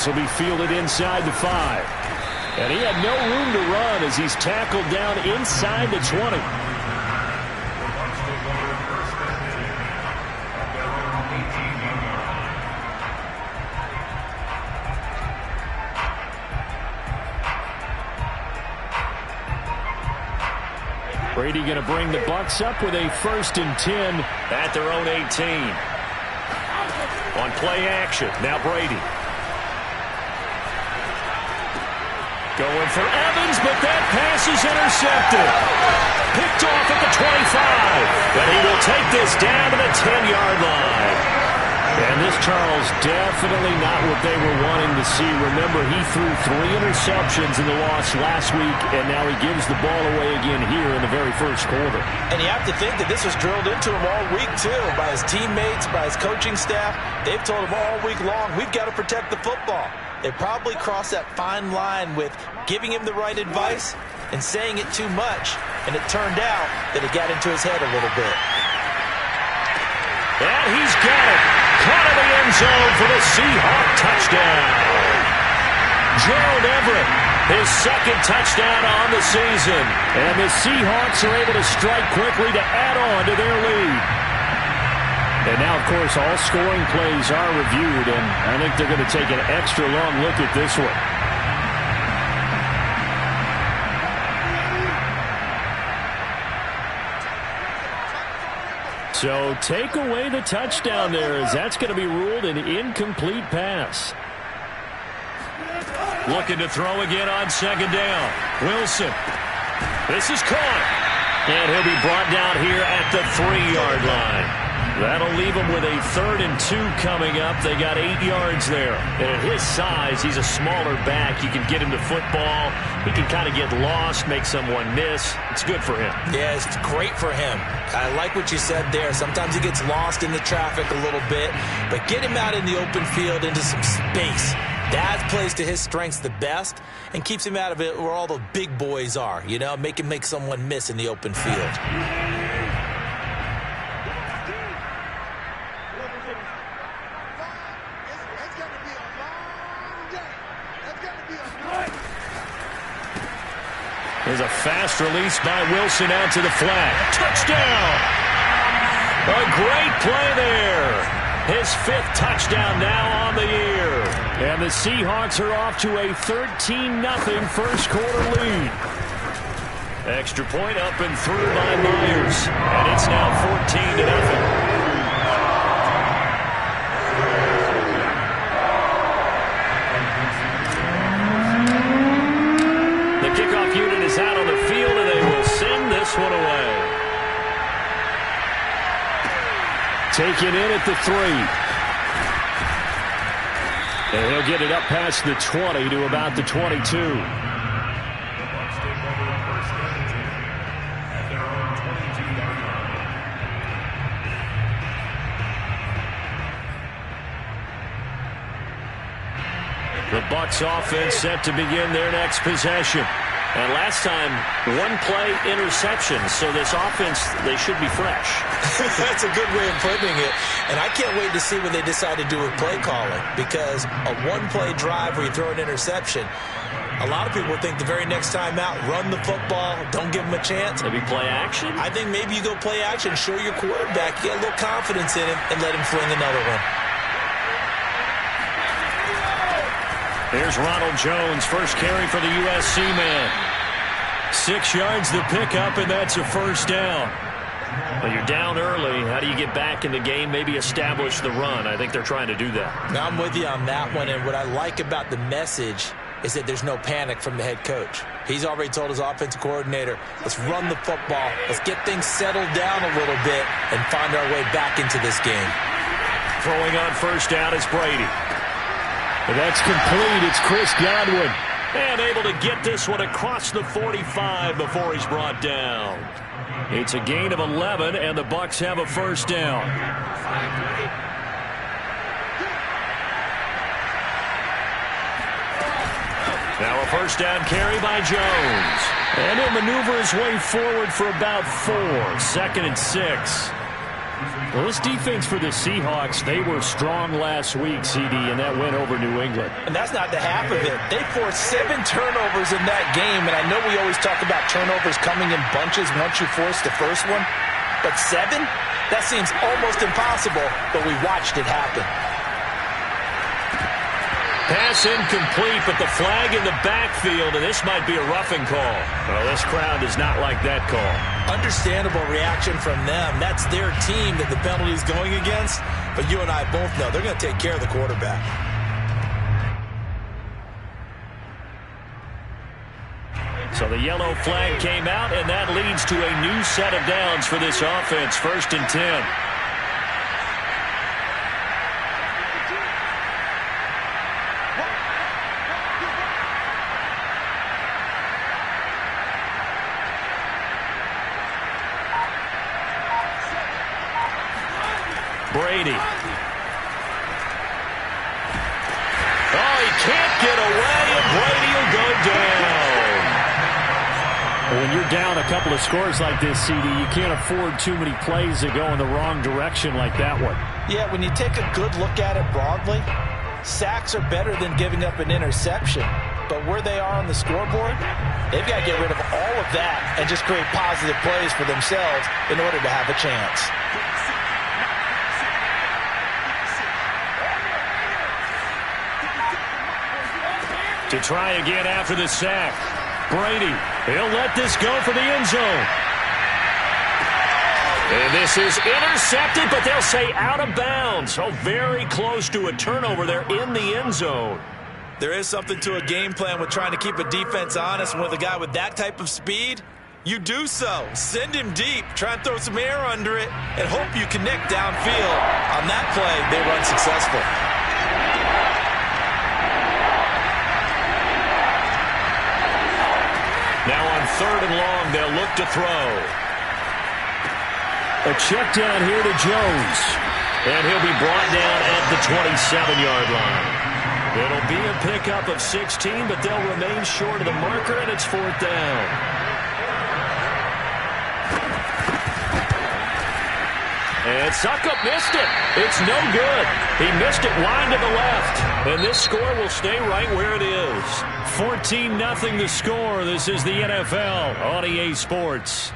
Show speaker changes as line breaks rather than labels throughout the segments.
will be fielded inside the 5. And he had no room to run as he's tackled down inside the 20. Brady going to bring the Bucs up with a 1st and 10 at their own 18. On play action, now Brady. Going for Evans, but that pass is intercepted. Picked off at the 25. But he will take this down to the 10-yard line. And this, Charles, definitely not what they were wanting to see. Remember, he threw 3 interceptions in the loss last week, and now he gives the ball away again here in the very first quarter.
And you have to think that this was drilled into him all week, too, by his teammates, by his coaching staff. They've told him all week long, we've got to protect the football. They probably crossed that fine line with giving him the right advice and saying it too much, and it turned out that it got into his head a little bit.
And he's got it. Caught in the end zone for the Seahawk touchdown. Gerald Everett, his 2nd touchdown on the season. And the Seahawks are able to strike quickly to add on to their lead. And now, of course, all scoring plays are reviewed, and I think they're going to take an extra long look at this one. So take away the touchdown there, as that's going to be ruled an incomplete pass. Looking to throw again on 2nd down. Wilson. This is caught. And he'll be brought down here at the 3-yard line. That'll leave him with a 3rd and 2 coming up. They got 8 yards there. And at his size, he's a smaller back. You can get him to football. He can kind of get lost, make someone miss. It's good for him.
Yeah, it's great for him. I like what you said there. Sometimes he gets lost in the traffic a little bit. But get him out in the open field into some space. That plays to his strengths the best and keeps him out of it where all the big boys are. You know, make him make someone miss in the open field.
There's a fast release by Wilson out to the flat. Touchdown! A great play there. His 5th touchdown now on the year. And the Seahawks are off to a 13-0 first quarter lead. Extra point up and through by Myers. And it's now 14-0. Kickoff unit is out on the field, and they will send this one away. Taken in at the 3. And he'll get it up past the 20 to about the 22. The Bucs offense set to begin their next possession. And last time, 1-play interception. So this offense, they should be fresh.
That's a good way of putting it. And I can't wait to see what they decide to do with play calling. Because a 1-play drive where you throw an interception, a lot of people think the very next time out, run the football, don't give them a chance.
Maybe play action?
I think maybe you go play action, show your quarterback, get a little confidence in him, and let him fling another one.
Here's Ronald Jones, first carry for the USC man. 6 yards the pickup, and that's a 1st down. Well, you're down early. How do you get back in the game, maybe establish the run? I think they're trying to do that.
Now, I'm with you on that one, and what I like about the message is that there's no panic from the head coach. He's already told his offensive coordinator, let's run the football, let's get things settled down a little bit and find our way back into this game.
Throwing on 1st down is Brady. And that's complete. It's Chris Godwin. And able to get this one across the 45 before he's brought down. It's a gain of 11, and the Bucs have a 1st down. Now a 1st down carry by Jones. And he'll maneuver his way forward for about 4. 2nd and 6. Well, this defense for the Seahawks, they were strong last week, CD, and that went over New England.
And that's not the half of it. They forced 7 turnovers in that game, and I know we always talk about turnovers coming in bunches once you force the first one, but 7? That seems almost impossible, but we watched it happen.
Pass incomplete, but the flag in the backfield, and this might be a roughing call. Well, this crowd does not like that call.
Understandable reaction from them. That's their team that the penalty is going against, but you and I both know they're going to take care of the quarterback.
So the yellow flag came out, and that leads to a new set of downs for this offense. 1st and 10. Brady. Oh, he can't get away, and Brady will go down. When you're down a couple of scores like this, CD, you can't afford too many plays that go in the wrong direction like that one.
Yeah, when you take a good look at it broadly, sacks are better than giving up an interception. But where they are on the scoreboard, they've got to get rid of all of that and just create positive plays for themselves in order to have a chance.
To try again after the sack. Brady, he'll let this go for the end zone. And this is intercepted, but they'll say out of bounds. So very close to a turnover there in the end zone.
There is something to a game plan with trying to keep a defense honest. And with a guy with that type of speed, you do so. Send him deep. Try and throw some air under it and hope you connect downfield. On that play, they run successful.
Now on 3rd and long, they'll look to throw. A check down here to Jones. And he'll be brought down at the 27-yard line. It'll be a pickup of 16, but they'll remain short of the marker, and it's 4th down. And Succop missed it. It's no good. He missed it wide to the left. And this score will stay right where it is. 14-0 the score. This is the NFL on EA Sports.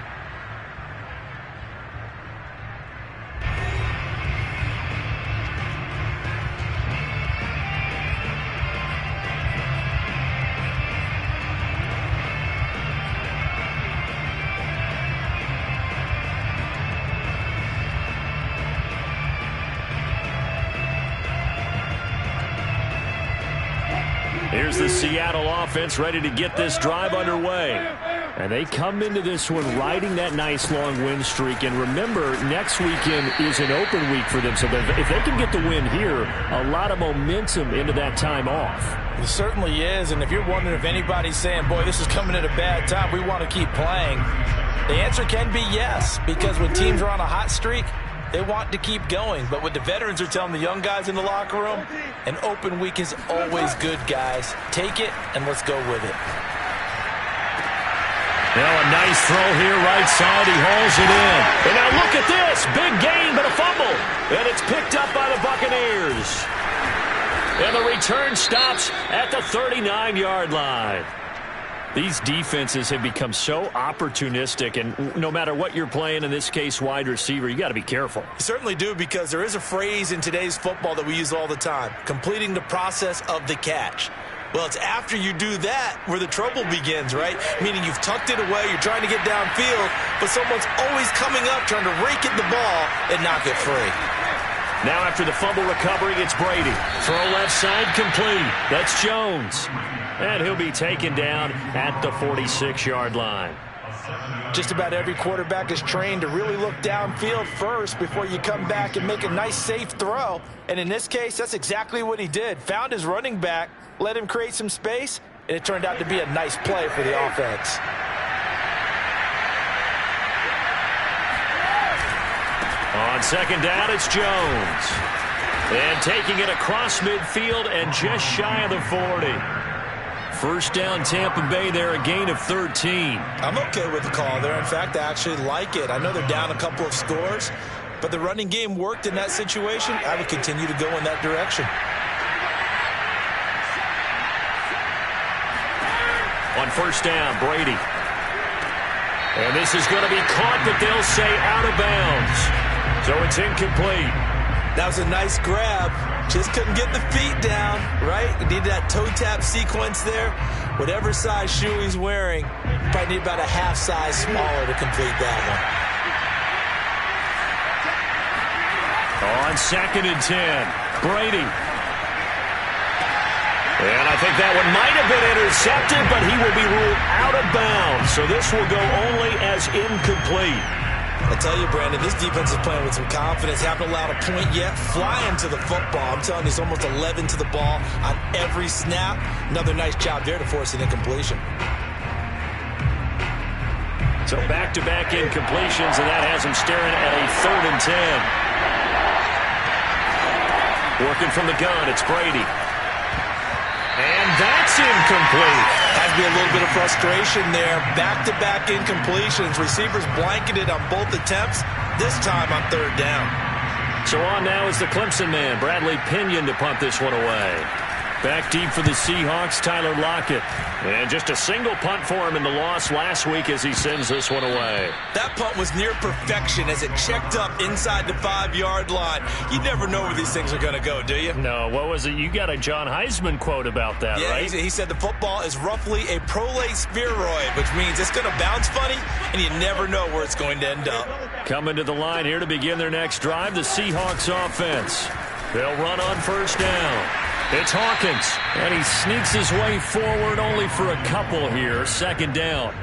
Here's the Seattle offense ready to get this drive underway. And they come into this one riding that nice long win streak. And remember, next weekend is an open week for them. So if they can get the win here, a lot of momentum into that time off.
It certainly is. And if you're wondering if anybody's saying, boy, this is coming at a bad time, we want to keep playing, the answer can be yes. Because when teams are on a hot streak, they want to keep going. But what the veterans are telling the young guys in the locker room, an open week is always good, guys. Take it, and let's go with it.
Now a nice throw here right side. He hauls it in. And now look at this. Big gain, but a fumble. And it's picked up by the Buccaneers. And the return stops at the 39-yard line. These defenses have become so opportunistic, and no matter what you're playing, in this case wide receiver, you got to be careful.
You certainly do, because there is a phrase in today's football that we use all the time, completing the process of the catch. Well, it's after you do that where the trouble begins, right? Meaning you've tucked it away, you're trying to get downfield, but someone's always coming up trying to rake at the ball and knock it free.
Now after the fumble recovery, it's Brady. Throw left side complete. That's Jones. And he'll be taken down at the 46-yard line.
Just about every quarterback is trained to really look downfield first before you come back and make a nice, safe throw. And in this case, that's exactly what he did. Found his running back, let him create some space, and it turned out to be a nice play for the offense.
On second down, it's Jones. And taking it across midfield and just shy of the 40. First down, Tampa Bay there, a gain of 13.
I'm okay with the call there. In fact, I actually like it. I know they're down a couple of scores, but the running game worked in that situation. I would continue to go in that direction.
On first down, Brady. And this is going to be caught, but they'll say out of bounds. So it's incomplete.
That was a nice grab. Just couldn't get the feet down, right? Needed that toe tap sequence there. Whatever size shoe he's wearing, probably need about a half size smaller to complete that one.
On 2nd and 10, Brady. And I think that one might have been intercepted, but he will be ruled out of bounds. So this will go only as incomplete.
I tell you, Brandon, this defense is playing with some confidence. Haven't allowed a point yet. Flying to the football. I'm telling you, it's almost 11 to the ball on every snap. Another nice job there to force an incompletion.
So back-to-back incompletions, and that has him staring at a 3rd and 10. Working from the gun, it's Brady. And that's incomplete.
Has to be a little bit of frustration there. Back-to-back incompletions. Receivers blanketed on both attempts, this time on 3rd down.
So on now is the Clemson man, Bradley Pinion, to punt this one away. Back deep for the Seahawks, Tyler Lockett. And just a single punt for him in the loss last week as he sends this one away.
That punt was near perfection as it checked up inside the 5-yard line. You never know where these things are going to go, do you?
No, what was it? You got a John Heisman quote about that, right?
Yeah, he said the football is roughly a prolate spheroid, which means it's going to bounce funny, and you never know where it's going to end up.
Coming to the line here to begin their next drive, the Seahawks offense. They'll run on first down. It's Hawkins, and he sneaks his way forward only for a couple here. 2nd down.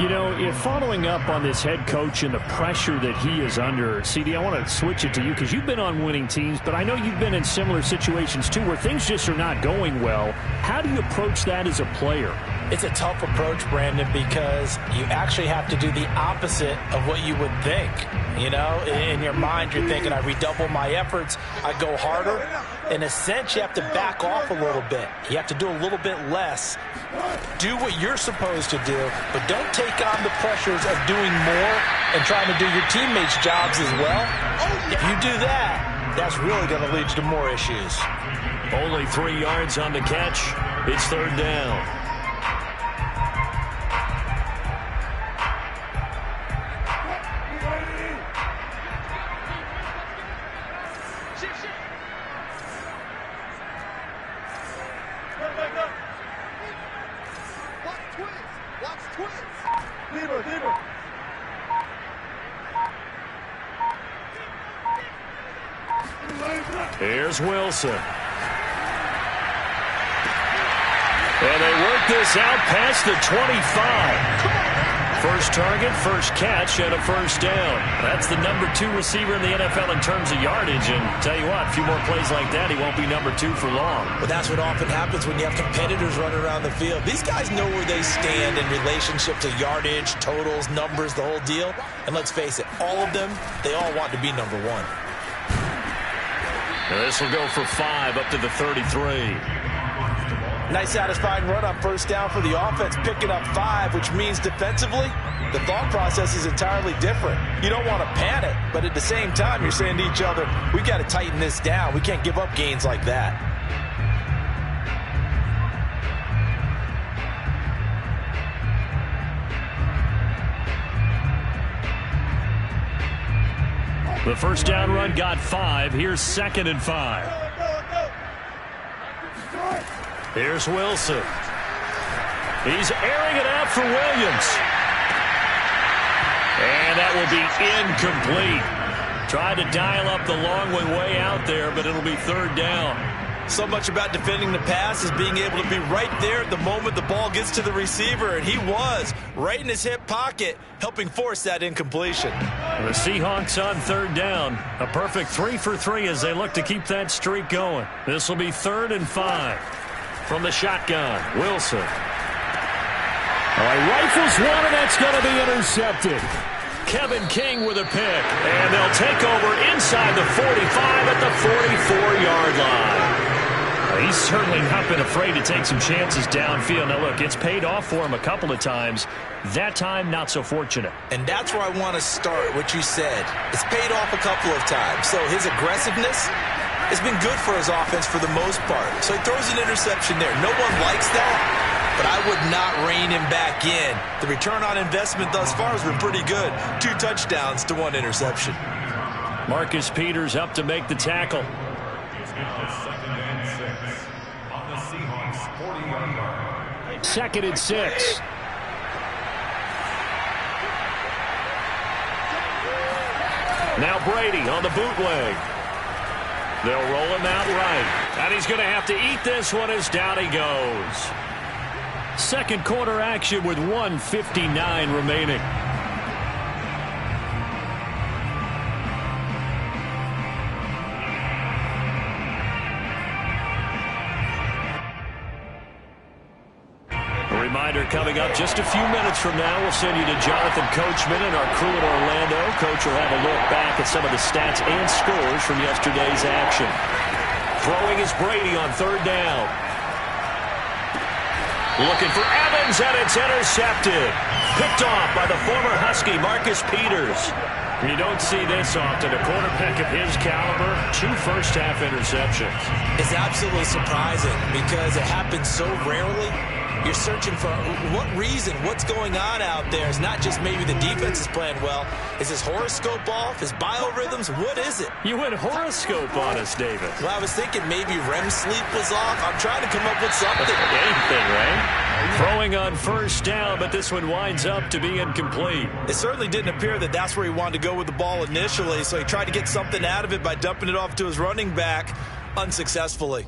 You know, if following up on this head coach and the pressure that he is under, CD, I want to switch it to you because you've been on winning teams, but I know you've been in similar situations too where things just are not going well. How do you approach that as a player?
It's a tough approach, Brandon, because you actually have to do the opposite of what you would think. You know, in your mind, you're thinking, I redouble my efforts, I go harder. In a sense, you have to back off a little bit. You have to do a little bit less. Do what you're supposed to do, but don't take on the pressures of doing more and trying to do your teammates' jobs as well. If you do that, that's really going to lead to more issues.
Only 3 yards on the catch. It's 3rd down. Here's Wilson. And they work this out past the 25. First target, first catch, and a first down. That's the #2 receiver in the NFL in terms of yardage. And tell you what, a few more plays like that, he won't be #2 for long.
But that's what often happens when you have competitors running around the field. These guys know where they stand in relationship to yardage, totals, numbers, the whole deal. And let's face it, all of them, they all want to be #1.
Now this will go for 5 up to the 33.
Nice satisfying run on first down for the offense, picking up 5, which means defensively, the thought process is entirely different. You don't want to panic, but at the same time, you're saying to each other, we got to tighten this down. We can't give up gains like that.
The first down run got 5. Here's 2nd and 5. Here's Wilson. He's airing it out for Williams. And that will be incomplete. Tried to dial up the long way out there, but it'll be 3rd down.
So much about defending the pass is being able to be right there at the moment the ball gets to the receiver, and he was right in his hip pocket, helping force that incompletion.
The Seahawks on 3rd down. A perfect 3 for 3 as they look to keep that streak going. This will be 3rd and 5. From the shotgun, Wilson.
Rifles one, and that's going to be intercepted.
Kevin King with a pick, and they'll take over inside the 45 at the 44-yard line.
He's certainly not been afraid to take some chances downfield. Now, look, it's paid off for him a couple of times. That time, not so fortunate.
And that's where I want to start, what you said. It's paid off a couple of times. So his aggressiveness has been good for his offense for the most part. So he throws an interception there. No one likes that, but I would not rein him back in. The return on investment thus far has been pretty good. 2 touchdowns to 1 interception.
Marcus Peters up to make the tackle. Second and 6. Now Brady on the bootleg. They'll roll him out right. And he's going to have to eat this one as down he goes. Second quarter action with 1:59 remaining. Reminder coming up just a few minutes from now. We'll send you to Jonathan Coachman and our crew in Orlando. Coach will have a look back at some of the stats and scores from yesterday's action. Throwing is Brady on 3rd down. Looking for Evans, and it's intercepted. Picked off by the former Husky, Marcus Peters. You don't see this often. A quarterback of his caliber, 2 first-half interceptions.
It's absolutely surprising because it happens so rarely. You're searching for what reason, what's going on out there. It's not just maybe the defense is playing well. Is his horoscope off? His biorhythms? What is it?
You went horoscope on us, David.
Well, I was thinking maybe REM sleep was off. I'm trying to come up with something.
Anything, right? Throwing on 1st down, but this one winds up to be incomplete.
It certainly didn't appear that that's where he wanted to go with the ball initially, so he tried to get something out of it by dumping it off to his running back unsuccessfully.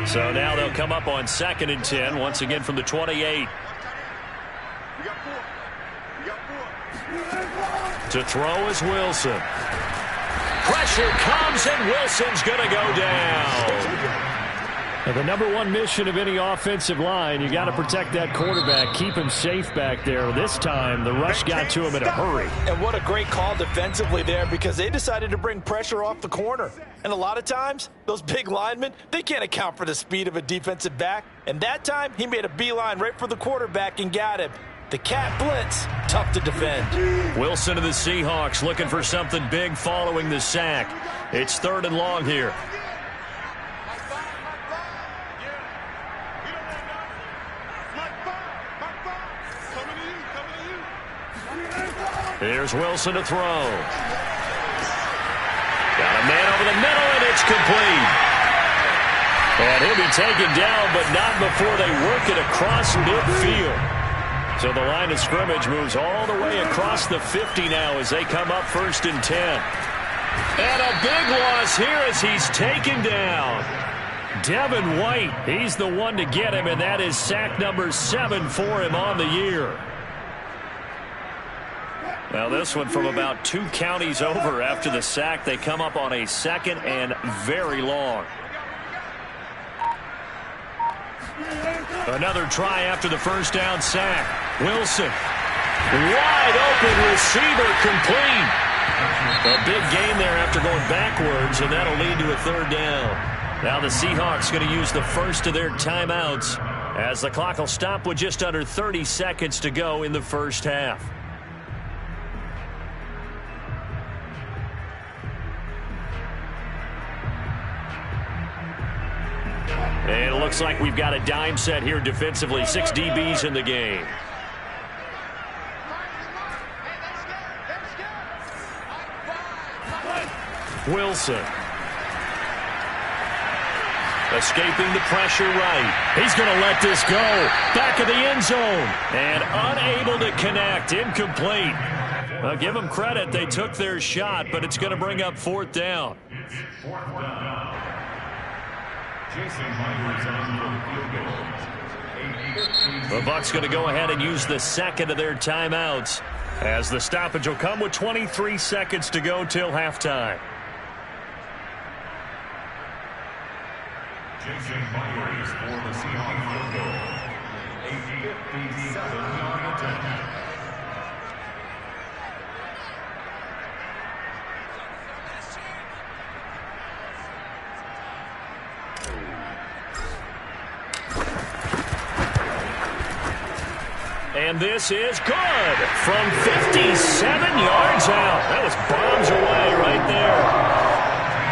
So now they'll come up on 2nd and 10, once again from the 28. To throw is Wilson. Pressure comes, and Wilson's going to go down. And the #1 mission of any offensive line, you got to protect that quarterback, keep him safe back there. This time, the rush got to him in a hurry.
And what a great call defensively there, because they decided to bring pressure off the corner. And a lot of times, those big linemen, they can't account for the speed of a defensive back. And that time, he made a beeline right for the quarterback and got him. The cat blitz, tough to defend.
Wilson of the Seahawks looking for something big following the sack. It's 3rd and long here. Here's Wilson to throw. Got a man over the middle, and it's complete. And he'll be taken down, but not before they work it across midfield. So the line of scrimmage moves all the way across the 50 now as they come up 1st and 10. And a big loss here as he's taken down. Devin White, he's the one to get him, and that is sack number 7 for him on the year. Now this one from about 2 counties over after the sack. They come up on a 2nd and very long. Another try after the 1st down sack. Wilson. Wide open receiver, complete. A big gain there after going backwards, and that'll lead to a 3rd down. Now the Seahawks going to use the first of their timeouts as the clock will stop with just under 30 seconds to go in the 1st half. And it looks like we've got a dime set here defensively. 6 DBs in the game. Wilson. Escaping the pressure right. He's going to let this go. Back of the end zone. And unable to connect. Incomplete. Well, give them credit. They took their shot, but it's going to bring up 4th down. The Bucs going to go ahead and use the 2nd of their timeouts as the stoppage will come with 23 seconds to go till halftime.
And this is good from 57 yards out. That was bombs away right there.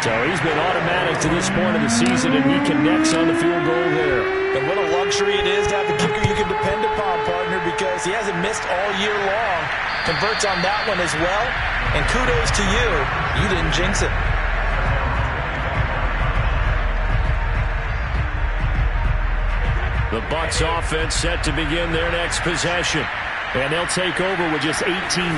So he's been automatic to this point of the season, and he connects on the field goal there.
And what a luxury it is to have a kicker you can depend upon, partner, because he hasn't missed all year long. Converts on that one as well. And kudos to you. You didn't jinx it.
The Bucs offense set to begin their next possession. And they'll take over with just 18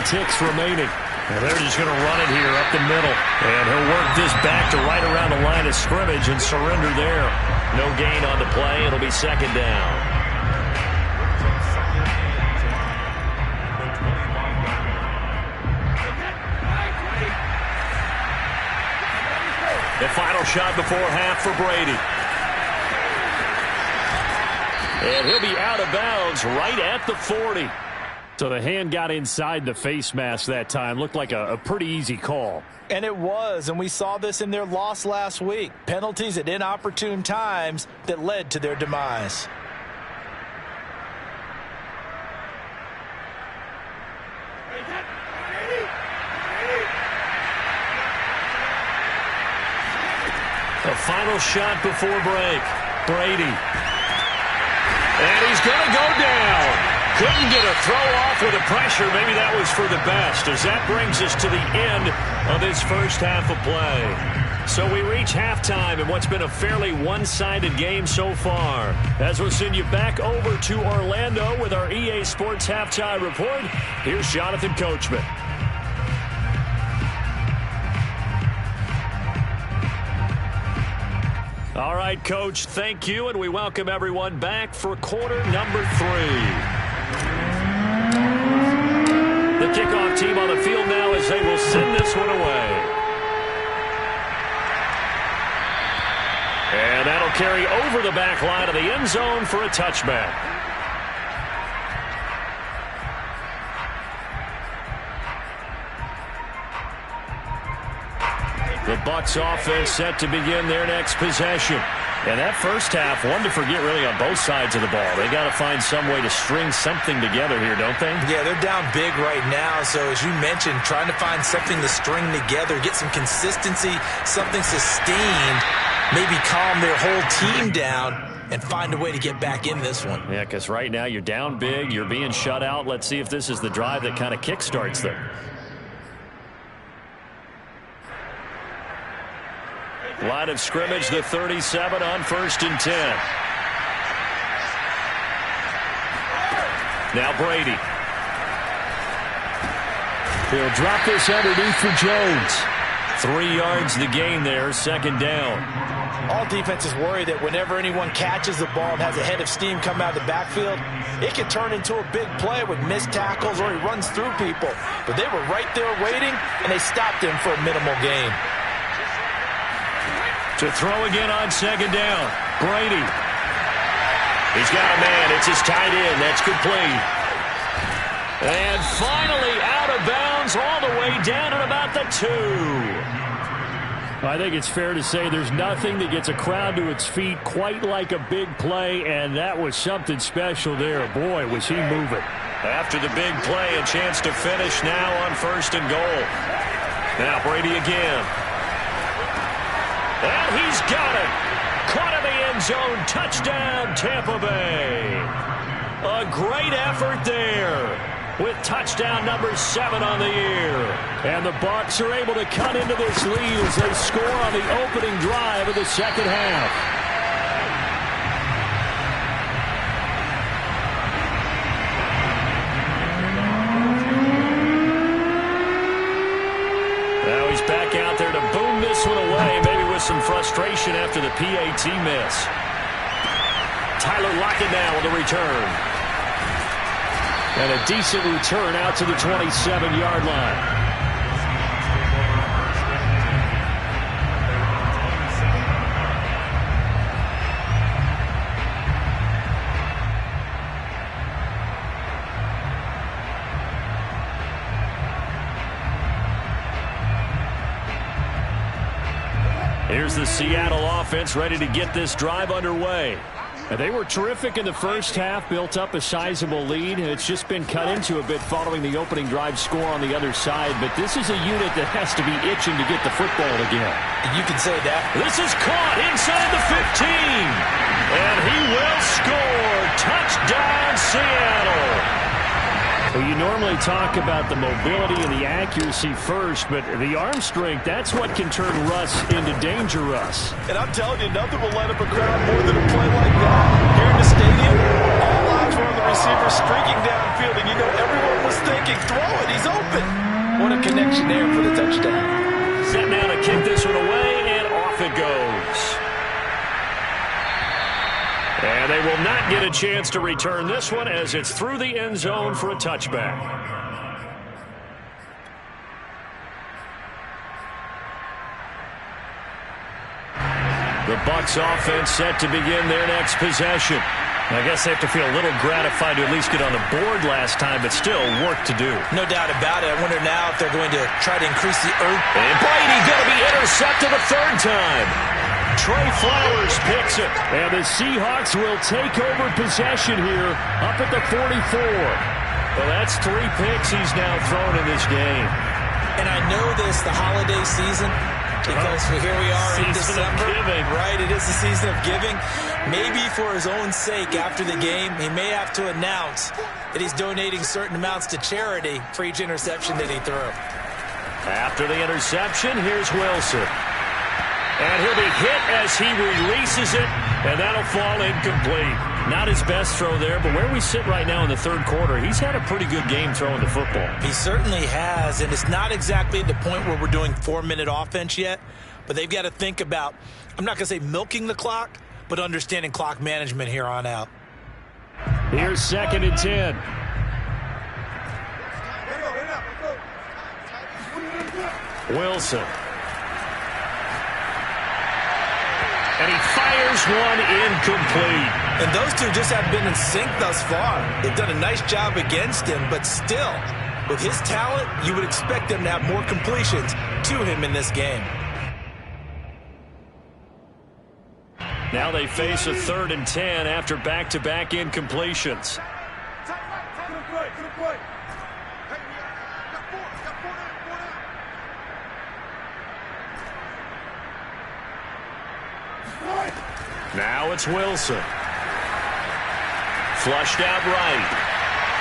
ticks remaining. And they're just going to run it here up the middle. And he'll work this back to right around the line of scrimmage and surrender there. No gain on the play. It'll be second down. The final shot before half for Brady. And he'll be out of bounds right at the 40. So the hand got inside the face mask that time. Looked like a pretty easy call.
And it was, and we saw this in their loss last week. Penalties at inopportune times that led to their demise.
The final shot before break. Brady. And he's going to go down. Couldn't get a throw off with the pressure. Maybe that was for the best, as that brings us to the end of this first half of play. So we reach halftime in what's been a fairly one-sided game so far. As we'll send you back over to Orlando with our EA Sports Halftime Report, here's Jonathan Coachman. All right, Coach, thank you, and we welcome everyone back for quarter number 3. The kickoff team on the field now as they will send this one away. And that'll carry over the back line of the end zone for a touchback. The Bucs offense set to begin their next possession. And that first half, one to forget really on both sides of the ball. They got to find some way to string something together here, don't they?
Yeah, they're down big right now. So as you mentioned, trying to find something to string together, get some consistency, something sustained, maybe calm their whole team down and find a way to get back in this one.
Yeah, because right now you're down big, you're being shut out. Let's see if this is the drive that kind of kickstarts them. Line of scrimmage, the 37 on 1st and 10. Now Brady. He'll drop this underneath for Jones. 3 yards the gain there, second down.
All defenses worry that whenever anyone catches the ball and has a head of steam come out of the backfield, it can turn into a big play with missed tackles or he runs through people. But they were right there waiting, and they stopped him for a minimal gain.
To throw again on second down. Brady. He's got a man. It's his tight end. That's complete. And finally out of bounds all the way down at about the 2. I think it's fair to say there's nothing that gets a crowd to its feet quite like a big play, and that was something special there. Boy, was he moving. After the big play, a chance to finish now on 1st and goal. Now Brady again. And he's got it. Caught in the end zone. Touchdown, Tampa Bay. A great effort there with touchdown number 7 on the year. And the Bucs are able to cut into this lead as they score on the opening drive of the second half. Now he's back out there to boom this one away. Maybe with some frustration after the PAT miss. Tyler Lockett now with a return. And a decent return out to the 27-yard line. Here's the Seattle offense ready to get this drive underway.
They were terrific in the first half, built up a sizable lead. It's just been cut into a bit following the opening drive score on the other side. But this is a unit that has to be itching to get the football again.
You can say that.
This is caught inside the 15. And he will score. Touchdown, Seattle.
Well, you normally talk about the mobility and the accuracy first, but the arm strength, that's what can turn Russ into Danger Russ.
And I'm telling you, nothing will light up a crowd more than a play like that. Here in the stadium, all eyes were on the receiver streaking downfield, and you know everyone was thinking, throw it, he's open. What a connection there for the touchdown.
Set now to kick this one away, and off it goes. And they will not get a chance to return this one as it's through the end zone for a touchback. The Bucs offense set to begin their next possession. I guess they have to feel a little gratified to at least get on the board last time, but still work to do.
No doubt about it. I wonder now if they're going to try to increase the urgency.
And Brady going to be intercepted a third time. Trey Flowers picks it.
And the Seahawks will take over possession here up at the 44.
Well, that's 3 picks he's now thrown in this game.
And I know this, the holiday season, because here we are in December. Right, it is the season of giving. Maybe for his own sake after the game, he may have to announce that he's donating certain amounts to charity for each interception that he threw.
After the interception, here's Wilson. And he'll be hit as he releases it, and that'll fall incomplete. Not his best throw there, but where we sit right now in the third quarter, he's had a pretty good game throwing the football.
He certainly has, and it's not exactly at the point where we're doing 4-minute offense yet, but they've got to think about, I'm not going to say milking the clock, but understanding clock management here on out.
Here's 2nd and 10.
Wilson. And he fires one incomplete.
And those two just have been in sync thus far. They've done a nice job against him, but still, with his talent, you would expect them to have more completions to him in this game.
Now they face a 3rd and 10 after back-to-back incompletions. Now it's Wilson. Flushed out right.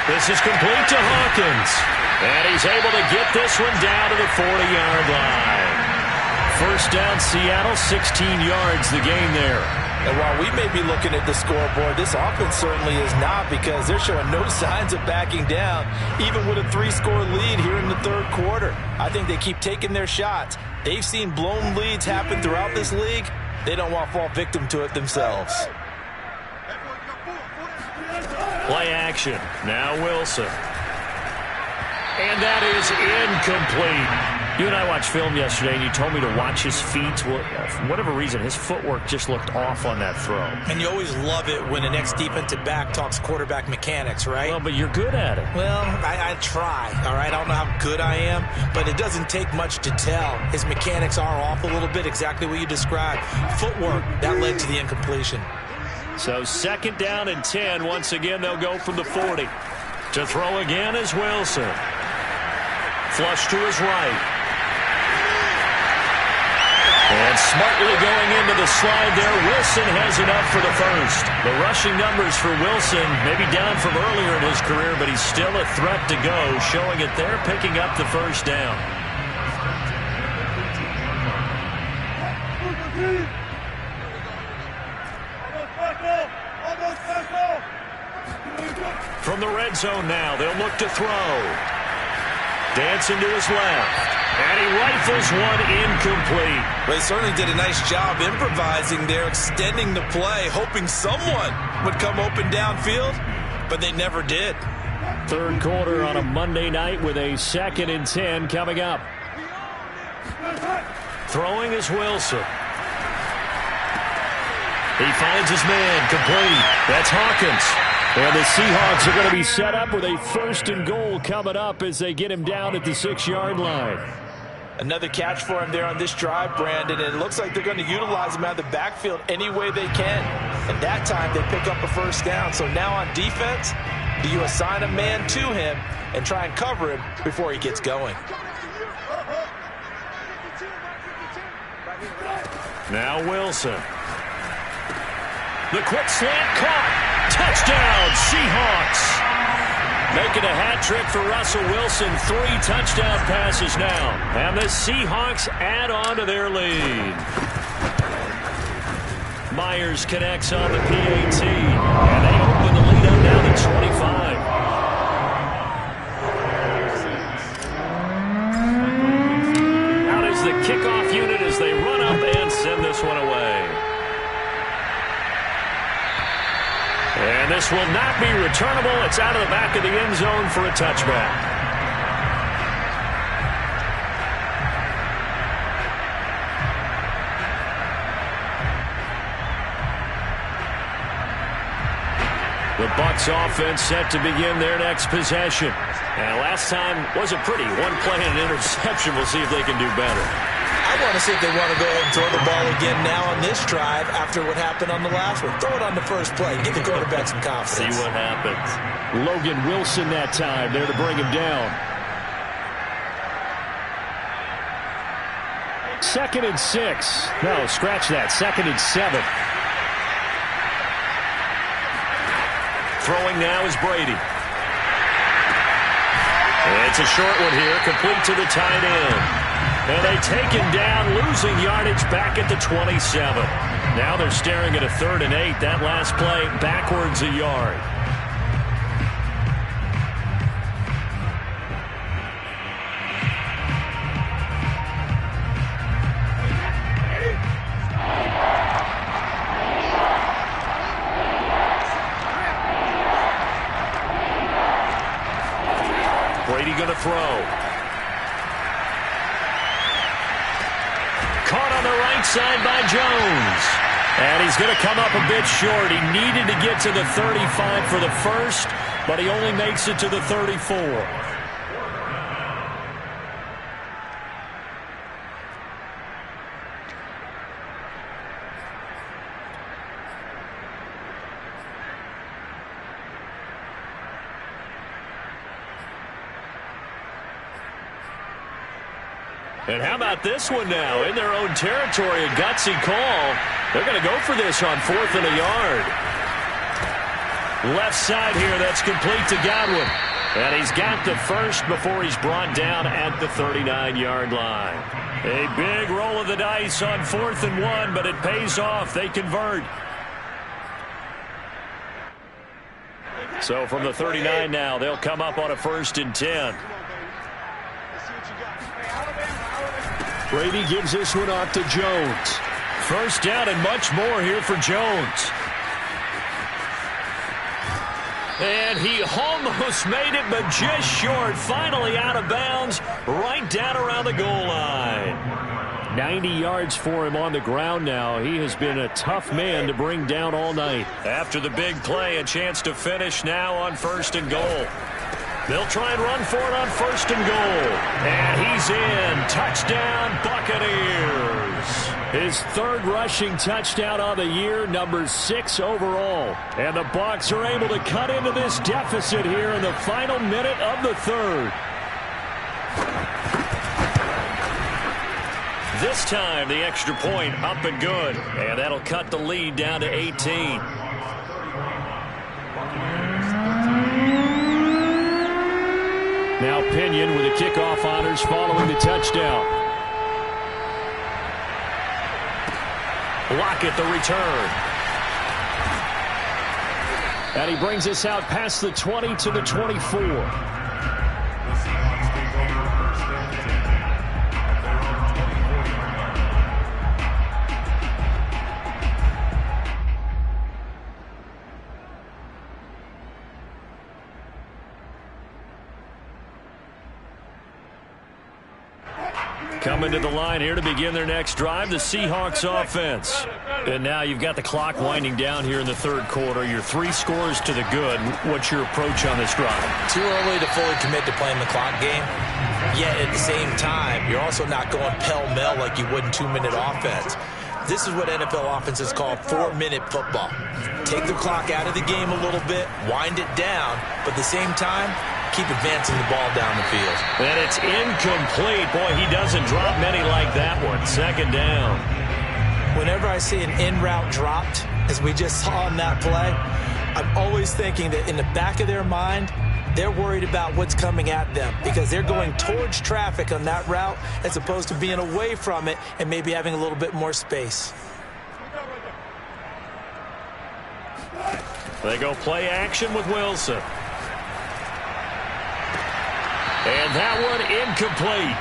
This is complete to Hawkins. And he's able to get this one down to the 40-yard line. First down, Seattle, 16 yards the gain there.
And while we may be looking at the scoreboard, this offense certainly is not, because they're showing no signs of backing down, even with a 3-score lead here in the third quarter. I think they keep taking their shots. They've seen blown leads happen throughout this league. They don't want to fall victim to it themselves.
Play action. Now Wilson. And that is incomplete. You and I watched film yesterday, and you told me to watch his feet. Well, for whatever reason, his footwork just looked off on that throw.
And you always love it when an ex-defensive back talks quarterback mechanics, right?
Well, but you're good at it.
Well, I try, all right? I don't know how good I am, but it doesn't take much to tell. His mechanics are off a little bit, exactly what you described. Footwork, that led to the incompletion.
So 2nd down and 10. Once again, they'll go from the 40. To throw again is Wilson. Flush to his right. And smartly going into the slide there, Wilson has enough for the first. The rushing numbers for Wilson maybe down from earlier in his career, but he's still a threat to go, showing it there, picking up the first down. From the red zone now, they'll look to throw. Dancing to his left. And he rifles one incomplete.
Well, he certainly did a nice job improvising there, extending the play, hoping someone would come open downfield, but they never did.
Third quarter on a Monday night with a 2nd and 10 coming up.
Throwing is Wilson. He finds his man, complete. That's Hawkins.
And the Seahawks are going to be set up with a 1st and goal coming up as they get him down at the 6-yard line.
Another catch for him there on this drive, Brandon, and it looks like they're going to utilize him out of the backfield any way they can. And that time they pick up a first down. So now on defense, do you assign a man to him and try and cover him before he gets going?
Now Wilson. The quick slant caught. Touchdown, Seahawks. Making a hat trick for Russell Wilson. 3 touchdown passes now. And the Seahawks add on to their lead. Myers connects on the PAT. And they open the lead up now to 25. Out is the kickoff unit as they run up and send this one away. And this will not be returnable. It's out of the back of the end zone for a touchback. The Bucs offense set to begin their next possession. And last time wasn't pretty. One play and an interception. We'll see if they can do better.
I want to see if they want to go ahead and throw the ball again now on this drive after what happened on the last one. Throw it on the first play. Give the quarterback some confidence.
See what happens.
Logan Wilson that time there to bring him down. 2nd and 6. No, scratch that. 2nd and 7.
Throwing now is Brady. It's a short one here, complete to the tight end. And they take him down, losing yardage back at the 27. Now they're staring at a 3rd and 8. That last play backwards a yard. Brady going to throw. Caught on the right side by Jones. And he's going to come up a bit short. He needed to get to the 35 for the first, but he only makes it to the 34. And how about this one now? In their own territory, a gutsy call. They're going to go for this on 4th and a yard. Left side here, that's complete to Godwin. And he's got the first before he's brought down at the 39-yard line. A big roll of the dice on 4th and 1, but it pays off. They convert. So from the 39 now, they'll come up on a 1st and 10.
Brady gives this one off to Jones.
First down and much more here for Jones. And he almost made it, but just short. Finally out of bounds, right down around the goal line.
90 yards for him on the ground now. He has been a tough man to bring down all night.
After the big play, a chance to finish now on 1st and goal. They'll try and run for it on 1st and goal. And he's in. Touchdown, Buccaneers.
His 3rd rushing touchdown on the year, number 6 overall. And the Bucs are able to cut into this deficit here in the final minute of the 3rd.
This time, the extra point up and good. And that'll cut the lead down to 18.
Now Pinion with the kickoff honors following the touchdown.
Lockett the return.
And he brings us out past the 20 to the 24.
Coming to the line here to begin their next drive, the Seahawks offense. And now you've got the clock winding down here in the third quarter. Your 3 scores to the good. What's your approach on this drive?
Too early to fully commit to playing the clock game. Yet at the same time, you're also not going pell-mell like you would in 2-minute offense. This is what NFL offenses call 4-minute football. Take the clock out of the game a little bit, wind it down, but at the same time, keep advancing the ball down the field.
And it's incomplete. Boy, he doesn't drop many like that one. Second down.
Whenever I see an in-route dropped, as we just saw in that play, I'm always thinking that in the back of their mind, they're worried about what's coming at them because they're going towards traffic on that route as opposed to being away from it and maybe having a little bit more space.
They go play action with Wilson. And that one incomplete.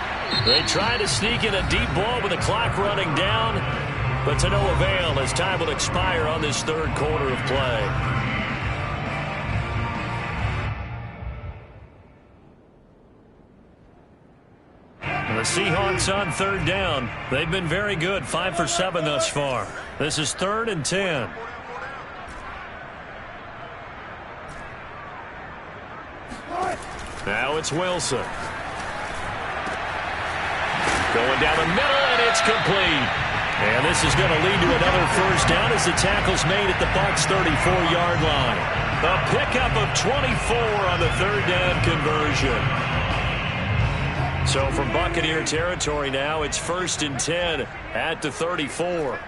They try to sneak in a deep ball with the clock running down, but to no avail as time will expire on this third quarter of play. The Seahawks on third down. They've been very good, 5 for 7 thus far. This is 3rd and 10. Now it's Wilson. Going down the middle, and it's complete. And this is going to lead to another first down as the tackle's made at the Bucs' 34-yard line. A pickup of 24 on the third down conversion. So from Buccaneer territory now, it's 1st and 10 at the 34.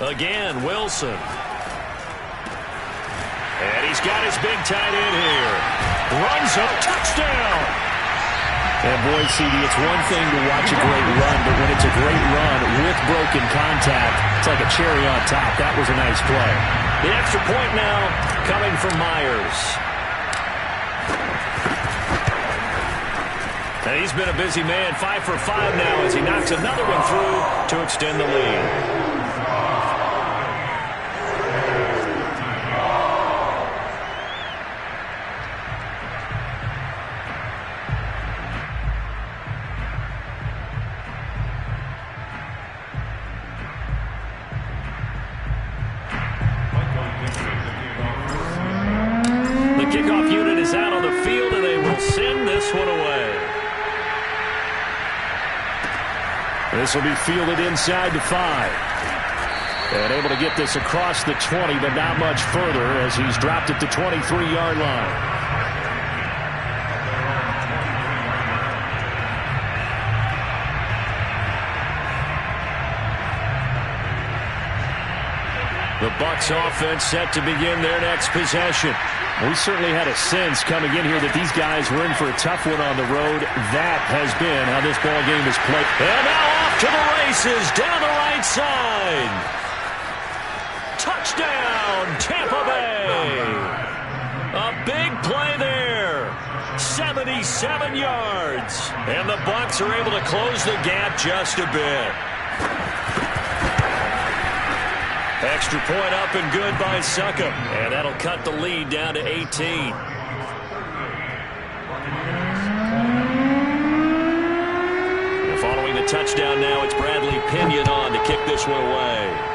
Again, Wilson. And he's got his big tight end here. Runs up, touchdown. And boy, CD, it's one thing to watch a great run, but when it's a great run with broken contact, it's like a cherry on top. That was a nice play. The extra point now coming from Myers. And he's been a busy man, 5 for 5 now as he knocks another one through to extend the lead. The kickoff unit is out on the field, and they will send this one away. This will be fielded inside the 5. And able to get this across the 20, but not much further as he's dropped at the 23-yard line. The Bucs offense set to begin their next possession. We certainly had a sense coming in here that these guys were in for a tough one on the road. That has been how this ball game is played. And now off to the races down the right side. Touchdown, Tampa Bay. A big play there. 77 yards. And the Bucs are able to close the gap just a bit. Extra point up and good by Succop. And that'll cut the lead down to 18. And following the touchdown now, it's Bradley Pinion on to kick this one away.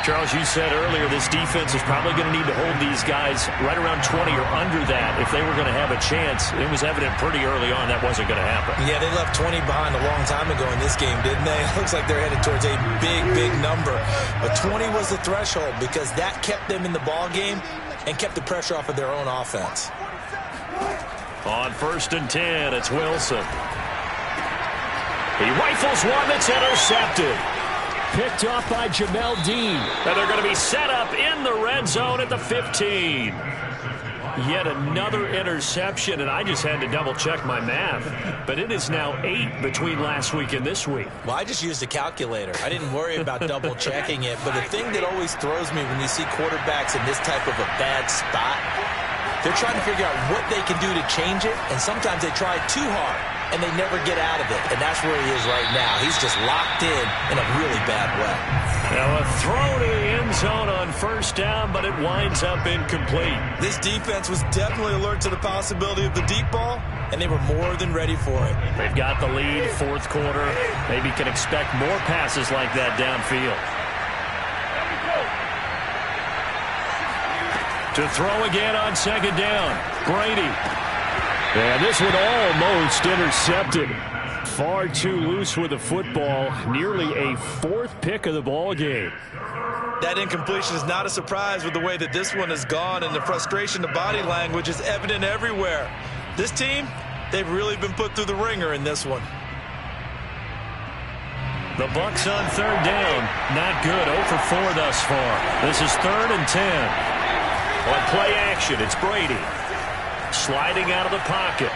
Charles, you said earlier this defense is probably going to need to hold these guys right around 20 or under that if they were going to have a chance. It was evident pretty early on that wasn't going to happen.
Yeah, they left 20 behind a long time ago in this game, didn't they? It looks like they're headed towards a big, big number. But 20 was the threshold because that kept them in the ball game and kept the pressure off of their own offense.
On 1st and 10, it's Wilson. He rifles one that's intercepted. Picked off by Jamel Dean. And they're going to be set up in the red zone at the 15. Yet another interception, and I just had to double-check my math. But it is now 8 between last week and this week.
Well, I just used a calculator. I didn't worry about double-checking it. But the thing that always throws me when you see quarterbacks in this type of a bad spot, they're trying to figure out what they can do to change it, and sometimes they try too hard. and they never get out of it. And that's where he is right now. He's just locked in a really bad way.
Now a throw to the end zone on first down, but it winds up incomplete.
This defense was definitely alert to the possibility of the deep ball, and they were more than ready for it.
They've got the lead, fourth quarter. Maybe can expect more passes like that downfield. To throw again on second down, Brady. And this one almost intercepted. Far too loose with the football. Nearly a fourth pick of the ball game.
That incompletion is not a surprise with the way that this one has gone, and the frustration, the body language is evident everywhere. This team, they've really been put through the ringer in this one.
The Bucs on third down. Not good. 0 for 4 thus far. This is 3rd and 10. On play action, it's Brady. Sliding out of the pocket.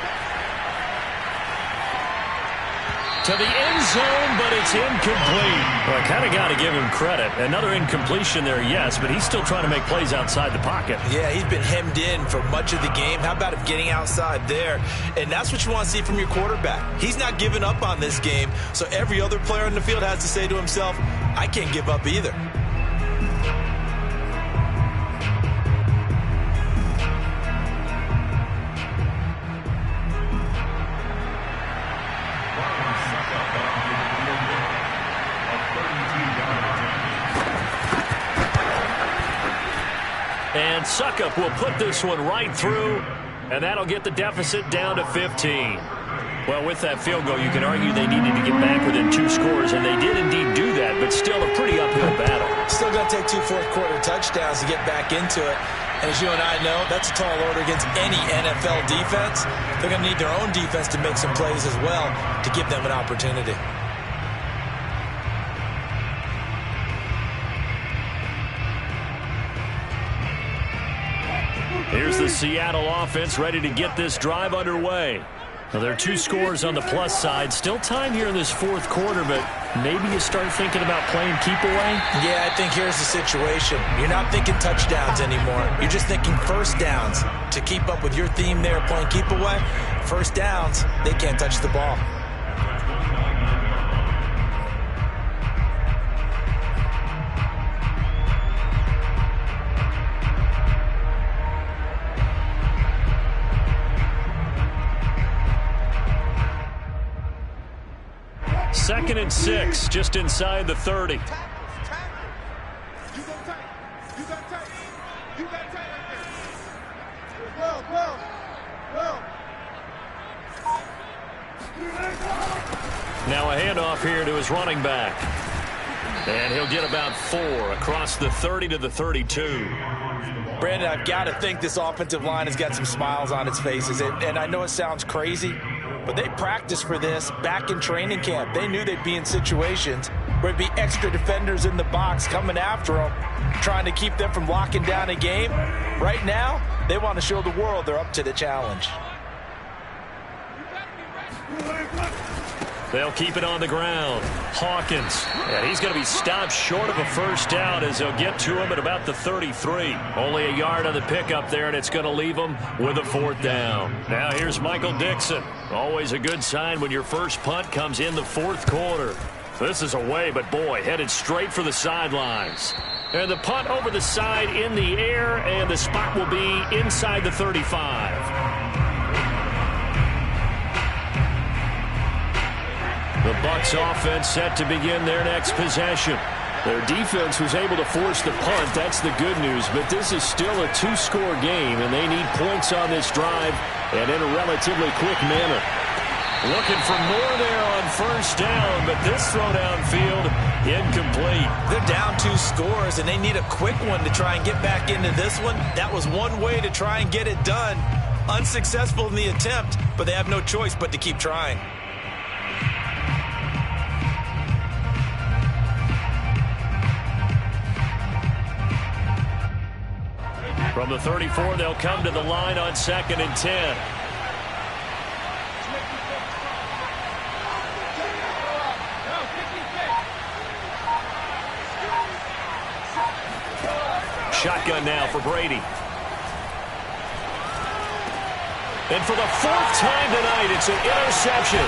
To the end zone, but it's incomplete. Well, I kind of got to give him credit. Another incompletion there, yes, but he's still trying to make plays outside the pocket.
Yeah, he's been hemmed in for much of the game. How about him getting outside there? And that's what you want to see from your quarterback. He's not giving up on this game, so every other player in the field has to say to himself, I can't give up either.
And Succop will put this one right through, and that'll get the deficit down to 15. Well, with that field goal, you can argue they needed to get back within 2 scores, and they did indeed do that, but still a pretty uphill battle.
Still going to take 2 fourth-quarter touchdowns to get back into it. And as you and I know, that's a tall order against any NFL defense. They're going to need their own defense to make some plays as well to give them an opportunity.
Here's the Seattle offense ready to get this drive underway. Now, there are 2 scores on the plus side. Still time here in this fourth quarter, but maybe you start thinking about playing keep away?
Yeah, I think here's the situation. You're not thinking touchdowns anymore. You're just thinking first downs. To keep up with your theme there, playing keep away, first downs, they can't touch the ball.
Second and 6, just inside the 30. Now a handoff here to his running back. And he'll get about 4 across the 30 to the 32.
Brandon, I've got to think this offensive line has got some smiles on its faces. And I know it sounds crazy, but they practiced for this back in training camp. They knew they'd be in situations where it'd be extra defenders in the box coming after them, trying to keep them from locking down a game. Right now, they want to show the world they're up to the challenge.
They'll keep it on the ground. Hawkins. And he's going to be stopped short of a first down as they'll get to him at about the 33. Only a yard on the pickup there, and it's going to leave him with a 4th down. Now here's Michael Dixon. Always a good sign when your first punt comes in the 4th quarter. This is away, but boy, headed straight for the sidelines. And the punt over the side in the air, and the spot will be inside the 35. The Bucs offense set to begin their next possession. Their defense was able to force the punt. That's the good news. But this is still a 2-score game, and they need points on this drive and in a relatively quick manner. Looking for more there on first down, but this throw downfield incomplete.
They're down 2 scores, and they need a quick one to try and get back into this one. That was one way to try and get it done. Unsuccessful in the attempt, but they have no choice but to keep trying.
From the 34, they'll come to the line on 2nd and 10. Shotgun now for Brady. And for the fourth time tonight, it's an interception.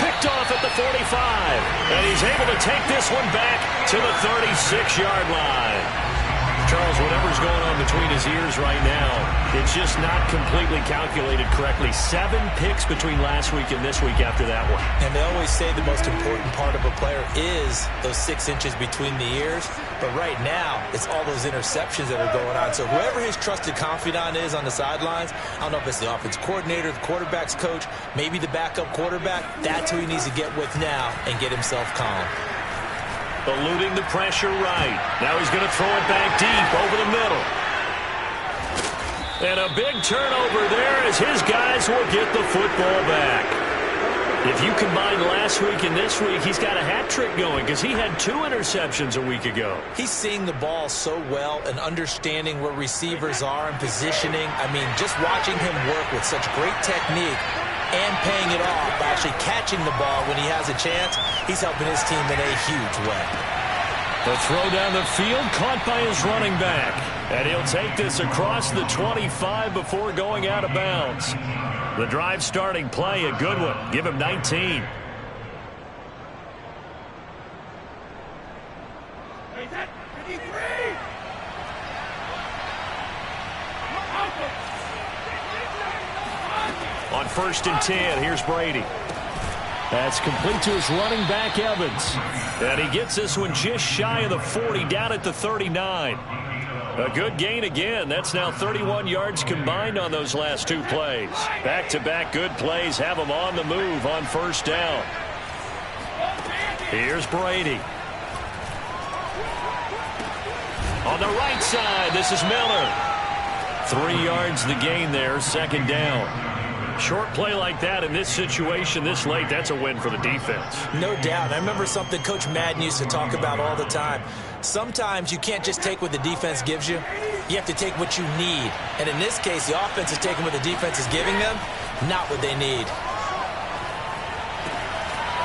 Picked off at the 45. And he's able to take this one back to the 36-yard line. Charles, whatever's going on between his ears right now, it's just not completely calculated correctly. 7 picks between last week and this week after that one.
And they always say the most important part of a player is those 6 inches between the ears. But right now, it's all those interceptions that are going on. So whoever his trusted confidant is on the sidelines, I don't know if it's the offense coordinator, the quarterback's coach, maybe the backup quarterback, that's who he needs to get with now and get himself calm.
Eluding the pressure right. Now he's going to throw it back deep over the middle. And a big turnover there as his guys will get the football back. If you combine last week and this week, he's got a hat trick going because he had 2 interceptions a week ago.
He's seeing the ball so well and understanding where receivers are and positioning. I mean, just watching him work with such great technique and paying it off by actually catching the ball when he has a chance, he's helping his team in a huge way.
The throw down the field caught by his running back. And he'll take this across the 25 before going out of bounds. The drive starting play, a good one. Give him 19. On 1st and 10, here's Brady. That's complete to his running back, Evans. And he gets this one just shy of the 40, down at the 39. A good gain again. That's now 31 yards combined on those last 2 plays. Back-to-back good plays have him on the move on 1st down. Here's Brady. On the right side, this is Miller. 3 yards the gain there, 2nd down. Short play like that in this situation this late, that's a win for the defense.
No doubt. I remember something Coach Madden used to talk about all the time. Sometimes you can't just take what the defense gives you. You have to take what you need. And in this case, the offense is taking what the defense is giving them, not what they need.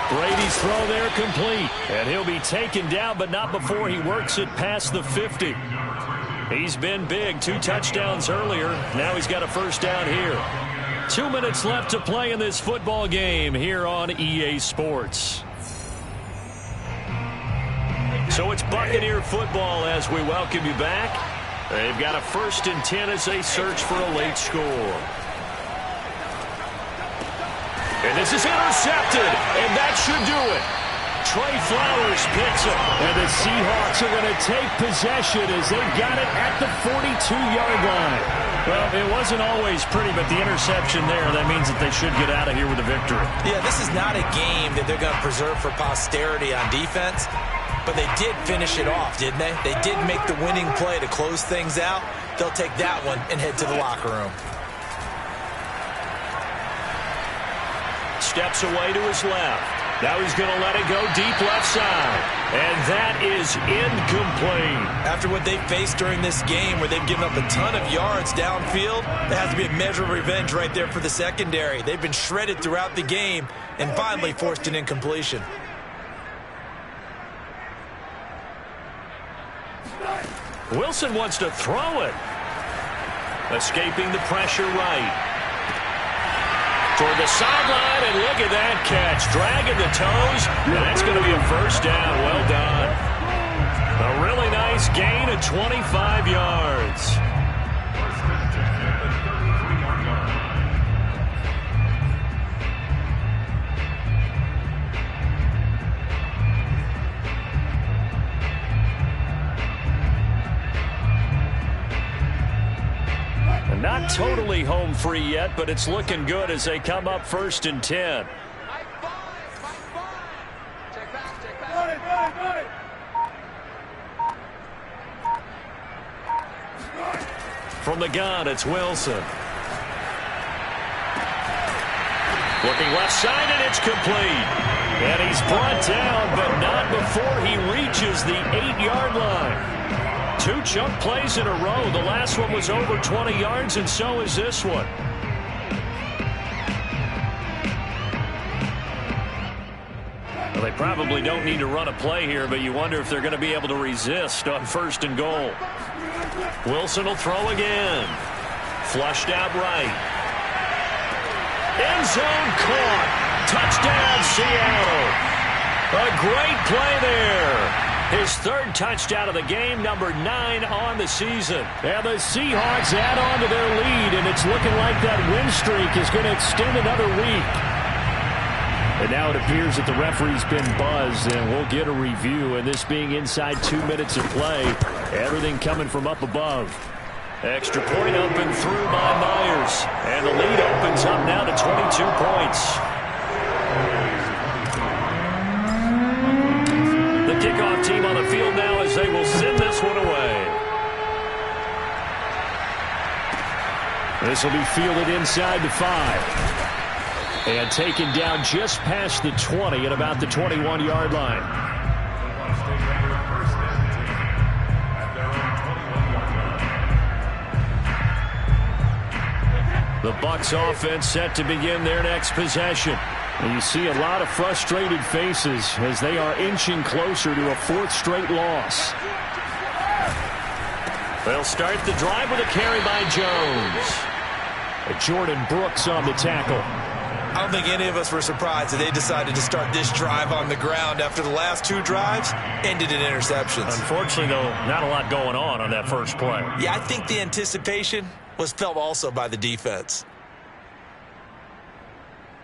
Brady's throw there complete. And he'll be taken down, but not before he works it past the 50. He's been big. 2 touchdowns earlier. Now he's got a 1st down here. 2 minutes left to play in this football game here on EA Sports. So it's Buccaneer football as we welcome you back. They've got a 1st and 10 as they search for a late score. And this is intercepted, and that should do it. Trey Flowers picks it, and the Seahawks are going to take possession as they've got it at the 42-yard line. Well, it wasn't always pretty, but the interception there, that means that they should get out of here with a victory.
Yeah, this is not a game that they're going to preserve for posterity on defense, but they did finish it off, didn't they? They did make the winning play to close things out. They'll take that one and head to the locker room.
Steps away to his left. Now he's going to let it go deep left side. And that is incomplete.
After what they faced during this game where they've given up a ton of yards downfield, there has to be a measure of revenge right there for the secondary. They've been shredded throughout the game and finally forced an incompletion.
Wilson wants to throw it. Escaping the pressure right. Toward the sideline, and look at that catch. Dragging the toes, and that's going to be a 1st down. Well done. A really nice gain of 25 yards. Not totally home free yet, but it's looking good as they come up 1st and 10. From the gun, it's Wilson. Looking left side, and it's complete. And he's brought down, but not before he reaches the 8-yard line. 2 chunk plays in a row. The last one was over 20 yards, and so is this one. Well, they probably don't need to run a play here, but you wonder if they're going to be able to resist on 1st and goal. Wilson will throw again. Flushed out right. End zone caught. Touchdown, Seattle. A great play there. His third touchdown of the game, number 9 on the season. And the Seahawks add on to their lead, and it's looking like that win streak is going to extend another week. And now it appears that the referee's been buzzed, and we'll get a review. And this being inside 2 minutes of play, everything coming from up above. Extra point up and through by Myers. And the lead opens up now to 22 points. The kickoff team on the field now as they will send this one away. This will be fielded inside the 5. And taken down just past the 20 at about the 21-yard line. The Bucs offense set to begin their next possession. And you see a lot of frustrated faces as they are inching closer to a 4th straight loss. They'll start the drive with a carry by Jones. Jordan Brooks on the tackle.
I don't think any of us were surprised that they decided to start this drive on the ground after the last 2 drives ended in interceptions.
Unfortunately, though, not a lot going on that first play.
Yeah, I think the anticipation was felt also by the defense.